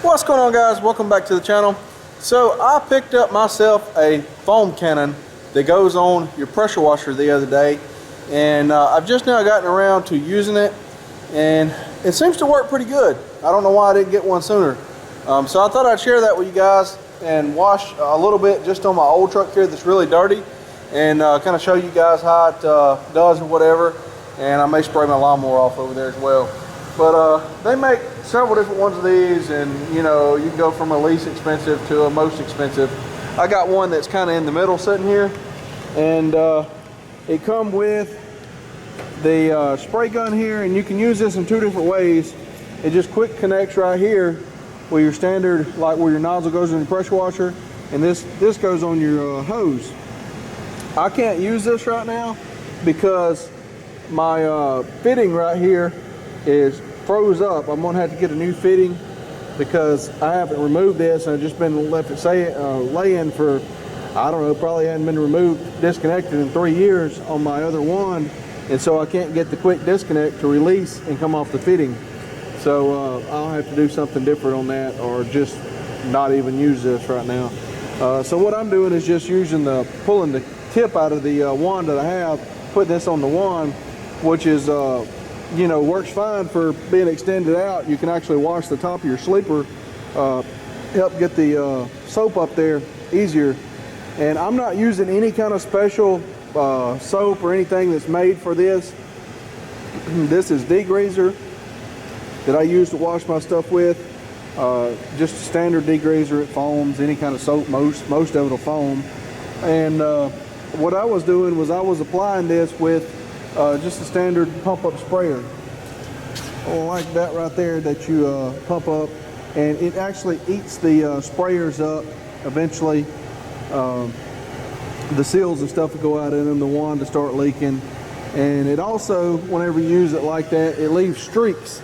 What's going on, guys? Welcome back to the channel. So I picked up myself a foam cannon that goes on your pressure washer the other day, and I've just now gotten around to using it, and it seems to work pretty good. I don't know why I didn't get one sooner. So I thought I'd share that with you guys and wash a little bit just on my old truck here that's really dirty, and kind of show you guys how it does or whatever. And I may spray my lawnmower off over there as well. But they make several different ones of these, and you know, you can go from a least expensive to a most expensive. I got one that's kind of in the middle sitting here, and it comes with the spray gun here, and you can use this in two different ways. It just quick connects right here where your standard, like where your nozzle goes in the pressure washer, and this goes on your hose. I can't use this right now because my fitting right here is froze up. I'm gonna have to get a new fitting because I haven't removed this, and I've just been left it laying for, I don't know, probably hadn't been removed, disconnected in 3 years on my other one, and so I can't get the quick disconnect to release and come off the fitting. So I'll have to do something different on that, or just not even use this right now. So what I'm doing is just using pulling the tip out of the wand that I have, put this on the wand, which is you know, works fine for being extended out. You can actually wash the top of your sleeper, help get the soap up there easier. And I'm not using any kind of special soap or anything that's made for this. This is degreaser that I use to wash my stuff with. Just a standard degreaser. It foams. Any kind of soap, most of it will foam. And what I was doing was I was applying this with just a standard pump up sprayer, like that right there, that you pump up, and it actually eats the sprayers up eventually. The seals and stuff will go out in them, the wand to start leaking, and it also, whenever you use it like that, it leaves streaks.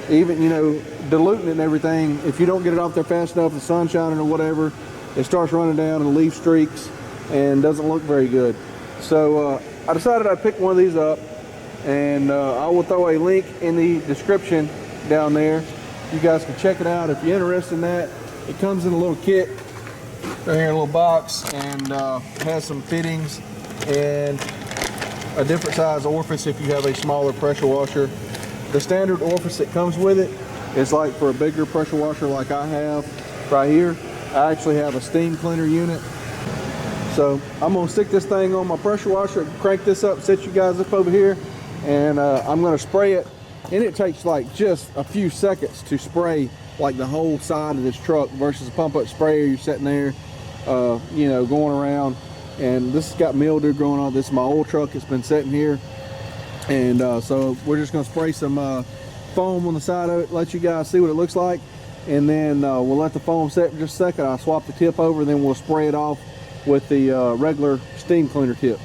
Even, you know, diluting it and everything, if you don't get it off there fast enough, the sun shining or whatever, it starts running down and leaves streaks and doesn't look very good. So I decided I'd pick one of these up, and I will throw a link in the description down there. You guys can check it out if you're interested in that. It comes in a little kit right here, a little box, and has some fittings and a different size orifice if you have a smaller pressure washer. The standard orifice that comes with it is like for a bigger pressure washer like I have right here. I actually have a steam cleaner unit. So I'm gonna stick this thing on my pressure washer, crank this up, set you guys up over here, and I'm gonna spray it. And it takes like just a few seconds to spray like the whole side of this truck versus a pump up sprayer. You're sitting there, you know, going around, and this has got mildew growing on. This is my old truck. It's been sitting here, and so we're just gonna spray some foam on the side of it, let you guys see what it looks like, and then we'll let the foam set for just a second. I'll swap the tip over, and then we'll spray it off with the regular steam cleaner tip.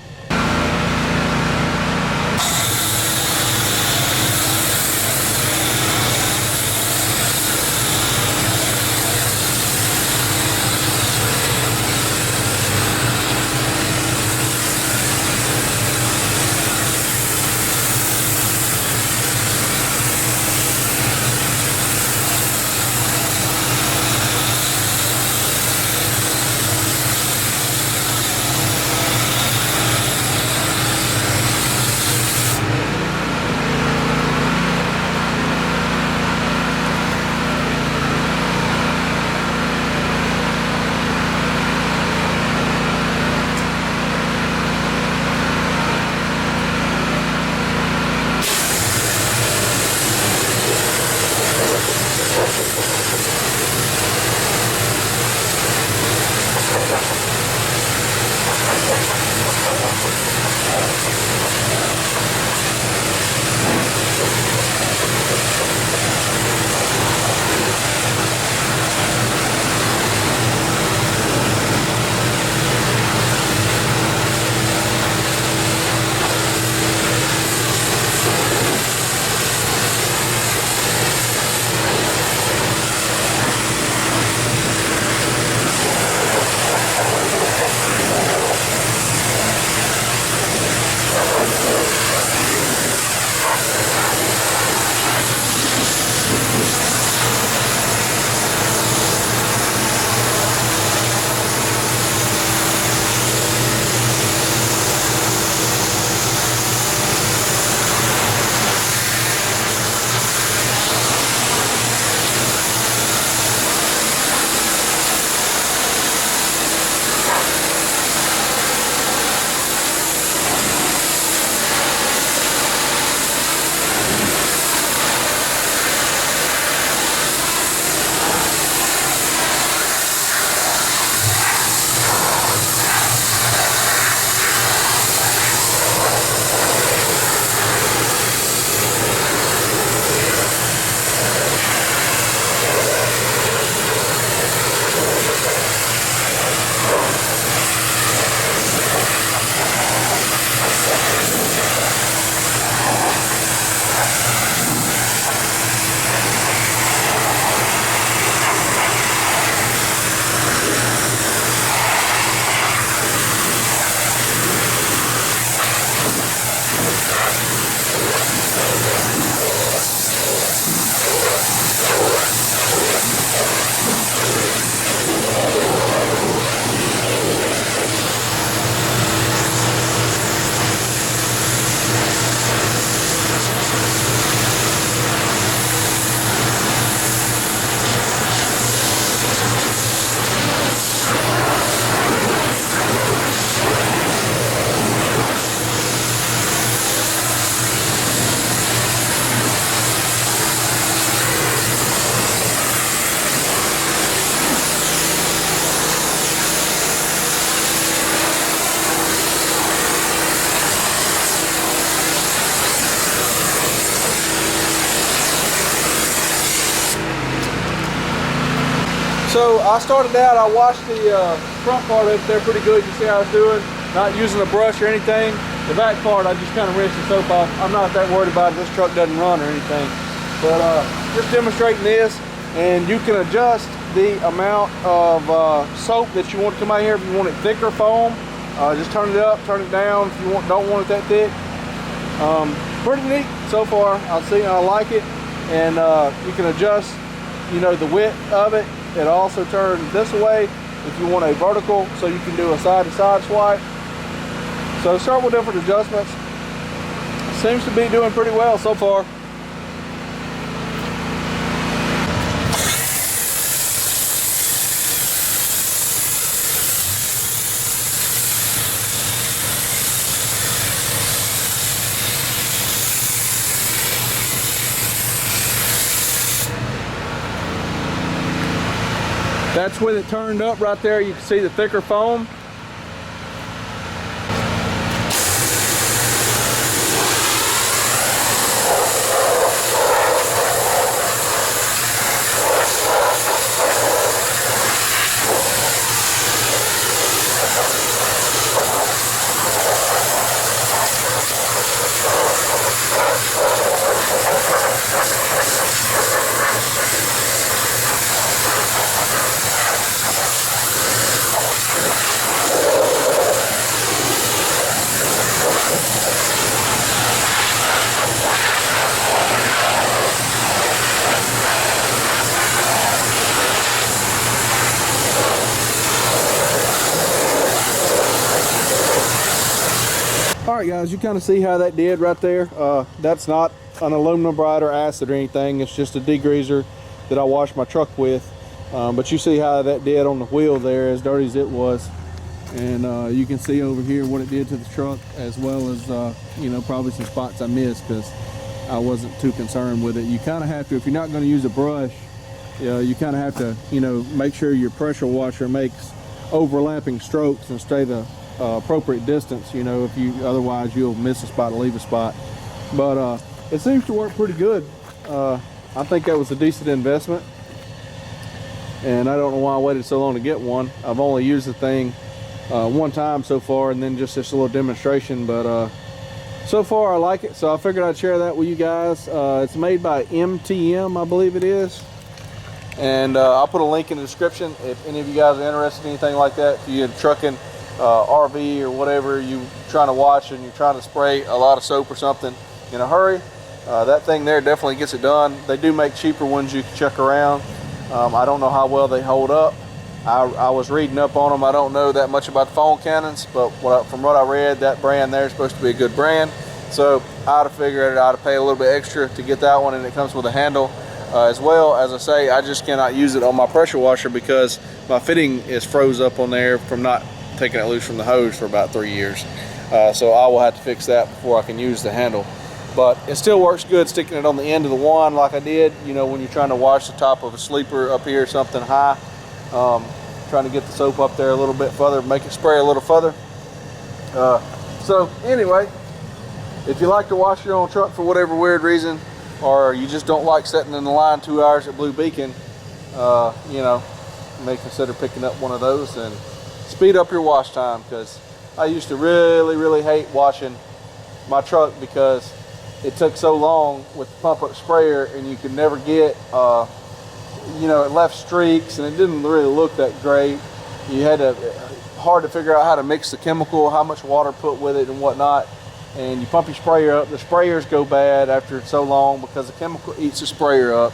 So I started out, I washed the front part of it there pretty good. You see how it's doing, not using a brush or anything. The back part, I just kind of rinsed the soap off. I'm not that worried about it. This truck doesn't run or anything. But just demonstrating this, and you can adjust the amount of soap that you want to come out here. If you want it thicker foam, just turn it up, turn it down if you don't want it that thick. Pretty neat so far. I like it, and you can adjust, you know, the width of it. It also turns this way if you want a vertical, so you can do a side-to-side swipe. So several different adjustments. Seems to be doing pretty well so far. That's with it turned up right there. You can see the thicker foam. All right, guys, you kind of see how that did right there. That's not an aluminum bright or acid or anything. It's just a degreaser that I washed my truck with. But you see how that did on the wheel there, as dirty as it was. And you can see over here what it did to the truck, as well as, you know, probably some spots I missed because I wasn't too concerned with it. You kind of have to, if you're not going to use a brush, you kind of have to, you know, make sure your pressure washer makes overlapping strokes and stay the appropriate distance, you know, otherwise you'll miss a spot or leave a spot. But it seems to work pretty good. I think that was a decent investment, and I don't know why I waited so long to get one. I've only used the thing one time so far, and then just this little demonstration, but so far I like it, so I figured I'd share that with you guys. It's made by MTM, I believe it is, and I'll put a link in the description if any of you guys are interested in anything like that. If you're trucking RV or whatever, you trying to watch and you're trying to spray a lot of soap or something in a hurry, that thing there definitely gets it done. They do make cheaper ones you can check around. I don't know how well they hold up. I was reading up on them. I don't know that much about the foam cannons, but from what I read, that brand there is supposed to be a good brand. So I'd have figured I'd have paid a little bit extra to get that one, and it comes with a handle. As well, as I say, I just cannot use it on my pressure washer because my fitting is froze up on there from not taking it loose from the hose for about 3 years. So I will have to fix that before I can use the handle. But it still works good sticking it on the end of the wand like I did, you know, when you're trying to wash the top of a sleeper up here, something high. Trying to get the soap up there a little bit further, make it spray a little further. So anyway, if you like to wash your own truck for whatever weird reason, or you just don't like sitting in the line 2 hours at Blue Beacon, you know, you may consider picking up one of those and speed up your wash time, because I used to really hate washing my truck because it took so long with the pump up sprayer, and you could never get, you know, it left streaks and it didn't really look that great. You had to, hard to figure out how to mix the chemical, how much water put with it and whatnot. And you pump your sprayer up, the sprayers go bad after so long because the chemical eats the sprayer up.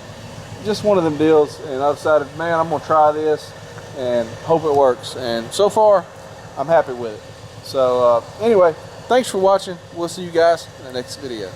Just one of them deals, and I decided, man, I'm gonna try this and hope it works. And so far, I'm happy with it. So anyway, thanks for watching. We'll see you guys in the next video.